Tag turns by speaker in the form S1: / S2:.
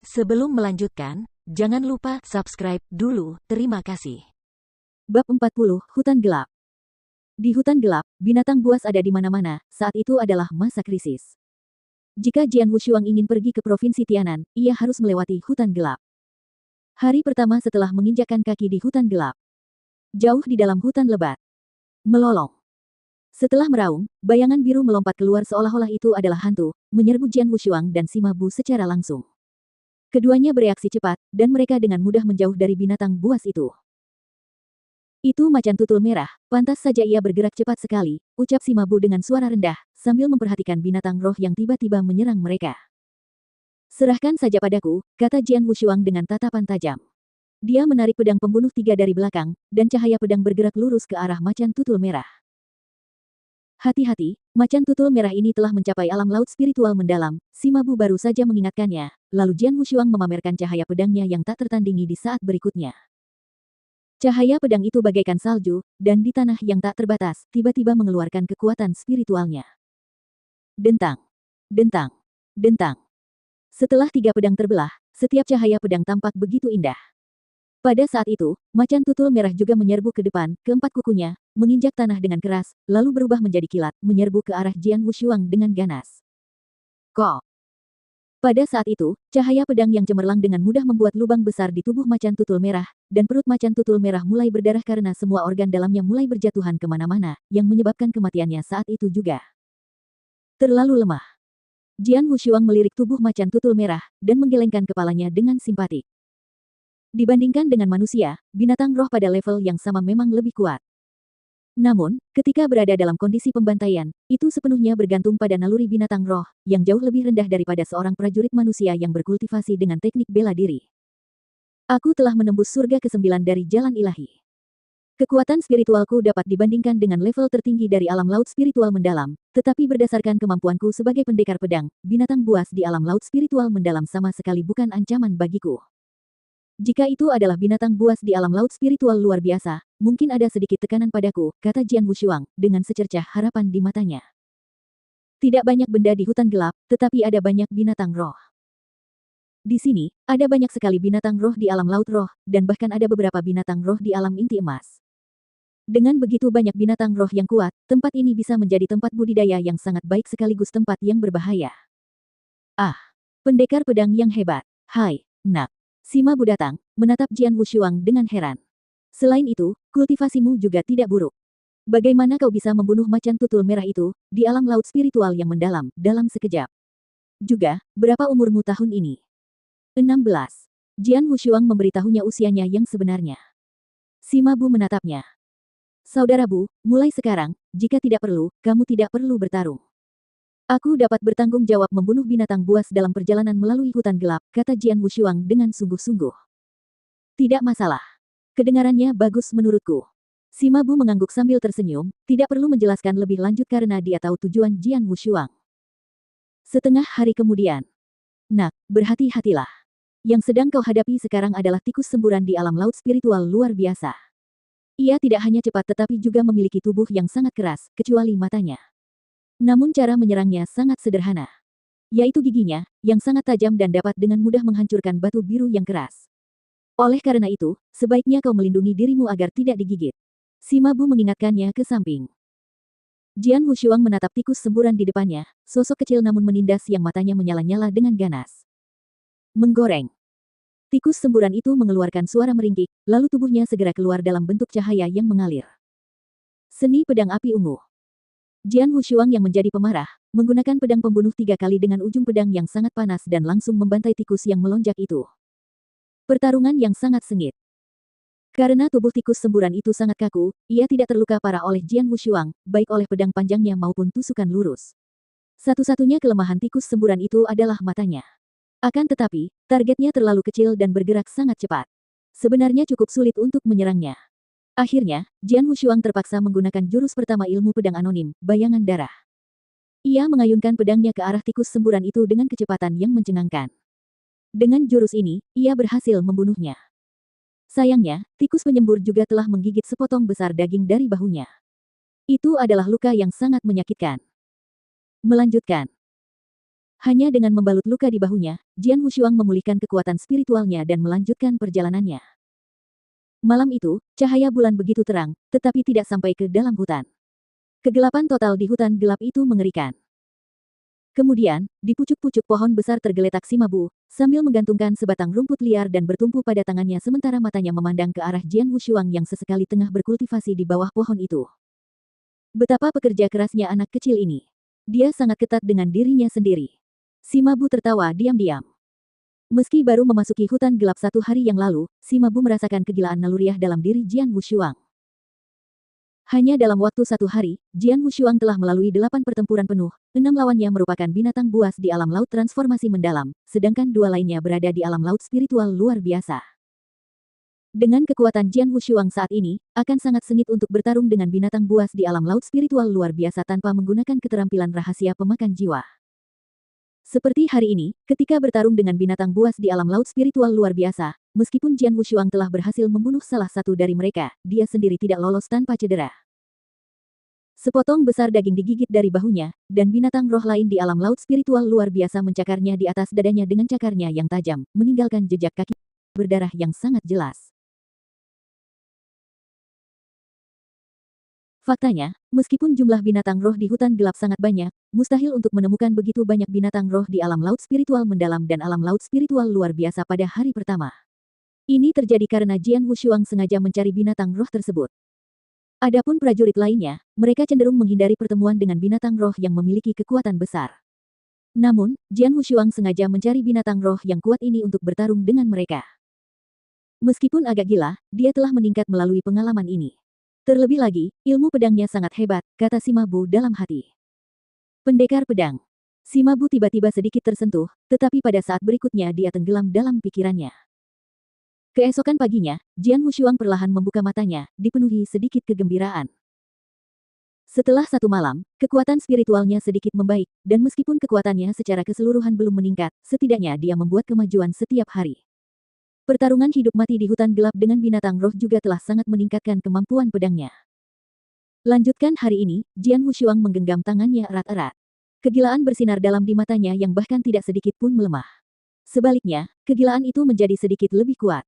S1: Sebelum melanjutkan, jangan lupa subscribe dulu, terima kasih.
S2: Bab 40, Hutan Gelap. Di hutan gelap, binatang buas ada di mana-mana, saat itu adalah masa krisis. Jika Jian Wushuang ingin pergi ke Provinsi Tianan, ia harus melewati hutan gelap. Hari pertama setelah menginjakkan kaki di hutan gelap. Jauh di dalam hutan lebat. Melolong. Setelah meraung, bayangan biru melompat keluar seolah-olah itu adalah hantu, menyerbu Jian Wushuang dan Sima Bu secara langsung. Keduanya bereaksi cepat, dan mereka dengan mudah menjauh dari binatang buas itu. Itu macan tutul merah, pantas saja ia bergerak cepat sekali, ucap Sima Bu dengan suara rendah, sambil memperhatikan binatang roh yang tiba-tiba menyerang mereka. Serahkan saja padaku, kata Jian Wushuang dengan tatapan tajam. Dia menarik pedang pembunuh 3 dari belakang, dan cahaya pedang bergerak lurus ke arah macan tutul merah. Hati-hati, macan tutul merah ini telah mencapai alam laut spiritual mendalam, Sima Bu baru saja mengingatkannya, lalu Jian Wushuang memamerkan cahaya pedangnya yang tak tertandingi di saat berikutnya. Cahaya pedang itu bagaikan salju, dan di tanah yang tak terbatas, tiba-tiba mengeluarkan kekuatan spiritualnya. Dentang, dentang, dentang. Setelah 3 pedang terbelah, setiap cahaya pedang tampak begitu indah. Pada saat itu, macan tutul merah juga menyerbu ke depan, keempat kukunya, menginjak tanah dengan keras, lalu berubah menjadi kilat, menyerbu ke arah Jian Wushuang dengan ganas. Kok! Pada saat itu, cahaya pedang yang cemerlang dengan mudah membuat lubang besar di tubuh macan tutul merah, dan perut macan tutul merah mulai berdarah karena semua organ dalamnya mulai berjatuhan kemana-mana, yang menyebabkan kematiannya saat itu juga. Terlalu lemah. Jian Wushuang melirik tubuh macan tutul merah, dan menggelengkan kepalanya dengan simpatik. Dibandingkan dengan manusia, binatang roh pada level yang sama memang lebih kuat. Namun, ketika berada dalam kondisi pembantaian, itu sepenuhnya bergantung pada naluri binatang roh, yang jauh lebih rendah daripada seorang prajurit manusia yang berkultivasi dengan teknik bela diri. Aku telah menembus surga ke-9 dari jalan ilahi. Kekuatan spiritualku dapat dibandingkan dengan level tertinggi dari alam laut spiritual mendalam, tetapi berdasarkan kemampuanku sebagai pendekar pedang, binatang buas di alam laut spiritual mendalam sama sekali bukan ancaman bagiku. Jika itu adalah binatang buas di alam laut spiritual luar biasa, mungkin ada sedikit tekanan padaku, kata Jian Wushuang, dengan secercah harapan di matanya. Tidak banyak benda di hutan gelap, tetapi ada banyak binatang roh. Di sini, ada banyak sekali binatang roh di alam laut roh, dan bahkan ada beberapa binatang roh di alam inti emas. Dengan begitu banyak binatang roh yang kuat, tempat ini bisa menjadi tempat budidaya yang sangat baik sekaligus tempat yang berbahaya. Ah, pendekar pedang yang hebat. Hai, nak. Sima Bu datang, menatap Jian Wushuang dengan heran. Selain itu, kultivasimu juga tidak buruk. Bagaimana kau bisa membunuh macan tutul merah itu, di alam laut spiritual yang mendalam, dalam sekejap? Juga, berapa umurmu tahun ini? 16. Jian Wushuang memberitahunya usianya yang sebenarnya. Sima Bu menatapnya. Saudara Bu, mulai sekarang, jika tidak perlu, kamu tidak perlu bertarung. Aku dapat bertanggung jawab membunuh binatang buas dalam perjalanan melalui hutan gelap, kata Jian Wushuang dengan sungguh-sungguh. Tidak masalah. Kedengarannya bagus menurutku. Sima Bu mengangguk sambil tersenyum, tidak perlu menjelaskan lebih lanjut karena dia tahu tujuan Jian Wushuang. Setengah hari kemudian. Nak, berhati-hatilah. Yang sedang kau hadapi sekarang adalah tikus semburan di alam laut spiritual luar biasa. Ia tidak hanya cepat tetapi juga memiliki tubuh yang sangat keras, kecuali matanya. Namun cara menyerangnya sangat sederhana. Yaitu giginya, yang sangat tajam dan dapat dengan mudah menghancurkan batu biru yang keras. Oleh karena itu, sebaiknya kau melindungi dirimu agar tidak digigit. Sima Bu mengingatkannya ke samping. Jian Wushuang menatap tikus semburan di depannya, sosok kecil namun menindas yang matanya menyala-nyala dengan ganas. Menggoreng. Tikus semburan itu mengeluarkan suara meringkik, lalu tubuhnya segera keluar dalam bentuk cahaya yang mengalir. Seni pedang api ungu. Jian Wushuang yang menjadi pemarah, menggunakan pedang pembunuh 3 kali dengan ujung pedang yang sangat panas dan langsung membantai tikus yang melonjak itu. Pertarungan yang sangat sengit. Karena tubuh tikus semburan itu sangat kaku, ia tidak terluka parah oleh Jian Wushuang, baik oleh pedang panjangnya maupun tusukan lurus. Satu-satunya kelemahan tikus semburan itu adalah matanya. Akan tetapi, targetnya terlalu kecil dan bergerak sangat cepat. Sebenarnya cukup sulit untuk menyerangnya. Akhirnya, Jian Wushuang terpaksa menggunakan jurus pertama ilmu pedang anonim, bayangan darah. Ia mengayunkan pedangnya ke arah tikus semburan itu dengan kecepatan yang mencengangkan. Dengan jurus ini, ia berhasil membunuhnya. Sayangnya, tikus penyembur juga telah menggigit sepotong besar daging dari bahunya. Itu adalah luka yang sangat menyakitkan. Melanjutkan. Hanya dengan membalut luka di bahunya, Jian Wushuang memulihkan kekuatan spiritualnya dan melanjutkan perjalanannya. Malam itu, cahaya bulan begitu terang, tetapi tidak sampai ke dalam hutan. Kegelapan total di hutan gelap itu mengerikan. Kemudian, di pucuk-pucuk pohon besar tergeletak si Mabu, sambil menggantungkan sebatang rumput liar dan bertumpu pada tangannya sementara matanya memandang ke arah Jian Wushuang yang sesekali tengah berkultivasi di bawah pohon itu. Betapa pekerja kerasnya anak kecil ini. Dia sangat ketat dengan dirinya sendiri. Si Mabu tertawa diam-diam. Meski baru memasuki hutan gelap 1 hari yang lalu, si Mabu merasakan kegilaan naluriah dalam diri Jian Wushuang. Hanya dalam waktu 1 hari, Jian Wushuang telah melalui 8 pertempuran penuh, 6 lawannya merupakan binatang buas di alam laut transformasi mendalam, sedangkan 2 lainnya berada di alam laut spiritual luar biasa. Dengan kekuatan Jian Wushuang saat ini, akan sangat sengit untuk bertarung dengan binatang buas di alam laut spiritual luar biasa tanpa menggunakan keterampilan rahasia pemakan jiwa. Seperti hari ini, ketika bertarung dengan binatang buas di alam laut spiritual luar biasa, meskipun Jian Wushuang telah berhasil membunuh salah satu dari mereka, dia sendiri tidak lolos tanpa cedera. Sepotong besar daging digigit dari bahunya, dan binatang roh lain di alam laut spiritual luar biasa mencakarnya di atas dadanya dengan cakarnya yang tajam, meninggalkan jejak kaki berdarah yang sangat jelas. Faktanya, meskipun jumlah binatang roh di hutan gelap sangat banyak, mustahil untuk menemukan begitu banyak binatang roh di alam laut spiritual mendalam dan alam laut spiritual luar biasa pada hari pertama. Ini terjadi karena Jian Wushuang sengaja mencari binatang roh tersebut. Adapun prajurit lainnya, mereka cenderung menghindari pertemuan dengan binatang roh yang memiliki kekuatan besar. Namun, Jian Wushuang sengaja mencari binatang roh yang kuat ini untuk bertarung dengan mereka. Meskipun agak gila, dia telah meningkat melalui pengalaman ini. Terlebih lagi, ilmu pedangnya sangat hebat, kata si Mabu dalam hati. Pendekar pedang. Si Mabu tiba-tiba sedikit tersentuh, tetapi pada saat berikutnya dia tenggelam dalam pikirannya. Keesokan paginya, Jian Wushuang perlahan membuka matanya, dipenuhi sedikit kegembiraan. Setelah 1 malam, kekuatan spiritualnya sedikit membaik, dan meskipun kekuatannya secara keseluruhan belum meningkat, setidaknya dia membuat kemajuan setiap hari. Pertarungan hidup mati di hutan gelap dengan binatang roh juga telah sangat meningkatkan kemampuan pedangnya. Lanjutkan hari ini, Jian Wushuang menggenggam tangannya erat-erat. Kegilaan bersinar dalam di matanya yang bahkan tidak sedikit pun melemah. Sebaliknya, kegilaan itu menjadi sedikit lebih kuat.